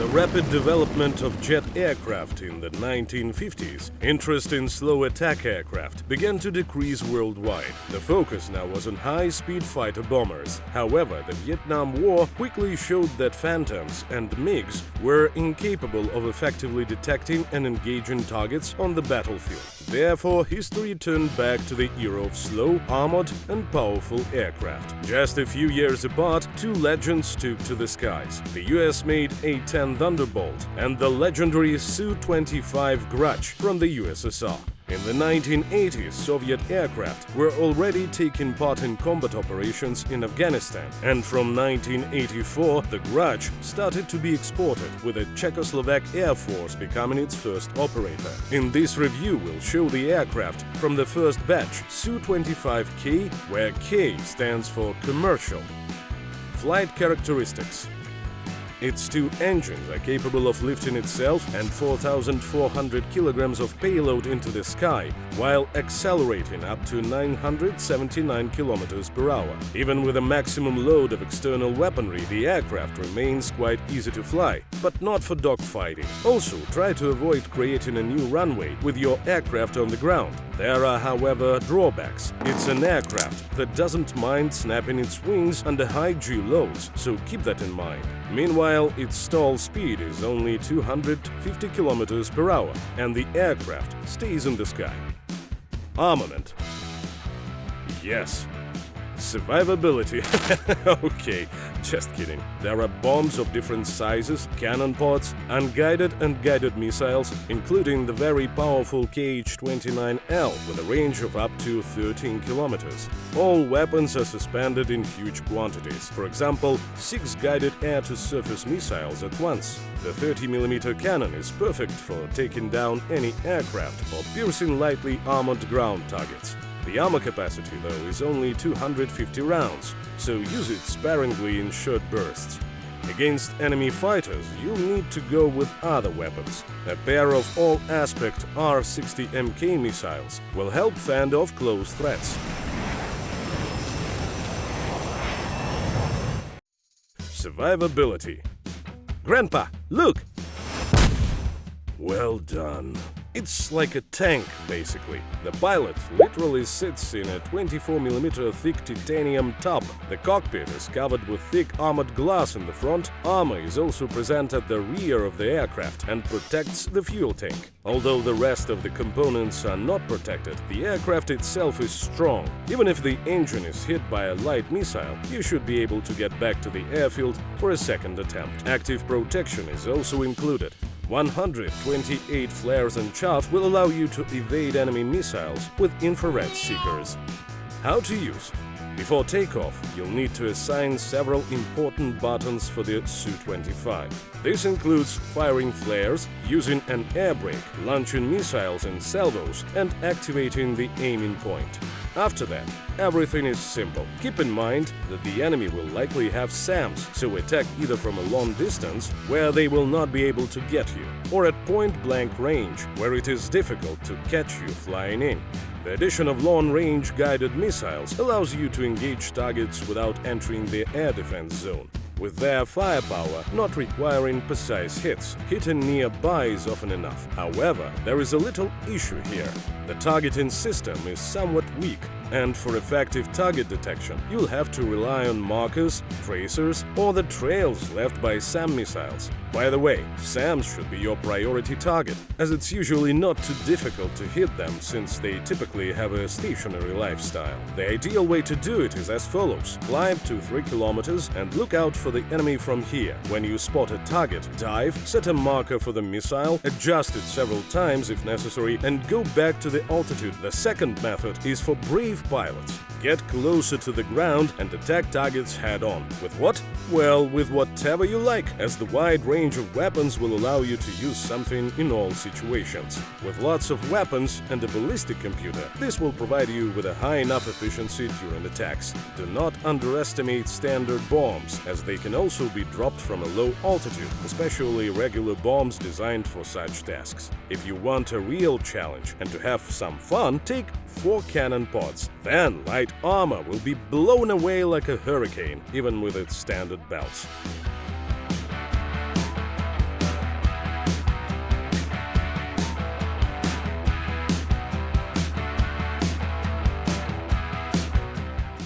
the rapid development of jet aircraft in the 1950s, interest in slow attack aircraft began to decrease worldwide. The focus now was on high-speed fighter bombers. However, the Vietnam War quickly showed that Phantoms and MiGs were incapable of effectively detecting and engaging targets on the battlefield. Therefore, history turned back to the era of slow, armored and powerful aircraft. Just a few years apart, two legends took to the skies. The US made A-10 Thunderbolt and the legendary Su-25K from the USSR. In the 1980s, Soviet aircraft were already taking part in combat operations in Afghanistan, and from 1984, the Grudge started to be exported, with the Czechoslovak Air Force becoming its first operator. In this review, we'll show the aircraft from the first batch, Su-25K, where K stands for commercial. Flight characteristics. Its two engines are capable of lifting itself and 4,400 kilograms of payload into the sky, while accelerating up to 979 kilometers per hour. Even with a maximum load of external weaponry, the aircraft remains quite easy to fly, but not for dogfighting. Also, try to avoid creating a new runway with your aircraft on the ground. There are, however, drawbacks. It's an aircraft that doesn't mind snapping its wings under high G loads, so keep that in mind. Meanwhile, its stall speed is only 250 kilometers per hour, and the aircraft stays in the sky. Armament. Yes. Survivability. Okay, just kidding. There are bombs of different sizes, cannon pods, unguided and guided missiles, including the very powerful KH-29L with a range of up to 13 kilometers. All weapons are suspended in huge quantities. For example, 6 guided air-to-surface missiles at once. The 30mm cannon is perfect for taking down any aircraft or piercing lightly armored ground targets. The armor capacity, though, is only 250 rounds, so use it sparingly in short bursts. Against enemy fighters, you'll need to go with other weapons. A pair of all-aspect R-60MK missiles will help fend off close threats. Survivability. Grandpa, look! Well done. It's like a tank, basically. The pilot literally sits in a 24mm thick titanium tub. The cockpit is covered with thick armored glass in the front. Armor is also present at the rear of the aircraft and protects the fuel tank. Although the rest of the components are not protected, the aircraft itself is strong. Even if the engine is hit by a light missile, you should be able to get back to the airfield for a second attempt. Active protection is also included. 128 flares and chaff will allow you to evade enemy missiles with infrared seekers. How to use? Before takeoff, you'll need to assign several important buttons for the Su-25. This includes firing flares, using an air brake, launching missiles and salvos, and activating the aiming point. After that, everything is simple. Keep in mind that the enemy will likely have SAMs, so attack either from a long distance, where they will not be able to get you, or at point-blank range, where it is difficult to catch you flying in. The addition of long-range guided missiles allows you to engage targets without entering the air defense zone. With their firepower not requiring precise hits, hitting nearby is often enough. However, there is a little issue here. The targeting system is somewhat weak, and for effective target detection, you'll have to rely on markers, tracers, or the trails left by SAM missiles. By the way, SAMs should be your priority target, as it's usually not too difficult to hit them since they typically have a stationary lifestyle. The ideal way to do it is as follows. Climb to 3 kilometers and look out for the enemy from here. When you spot a target, dive, set a marker for the missile, adjust it several times if necessary, and go back to the altitude. The second method is for brave pilots. Get closer to the ground and attack targets head-on. With what? Well, with whatever you like, as the wide range of weapons will allow you to use something in all situations. With lots of weapons and a ballistic computer, this will provide you with a high enough efficiency during attacks. Do not underestimate standard bombs, as they can also be dropped from a low altitude, especially regular bombs designed for such tasks. If you want a real challenge and to have some fun, take 4 cannon pods. Then light armor will be blown away like a hurricane, even with its standard belts.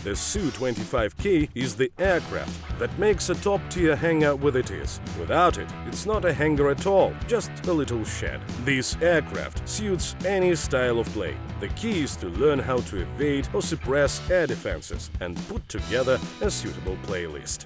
The Su-25K is the aircraft that makes a top-tier hangar what it is. Without it, it's not a hangar at all, just a little shed. This aircraft suits any style of play. The key is to learn how to evade or suppress air defenses and put together a suitable playlist.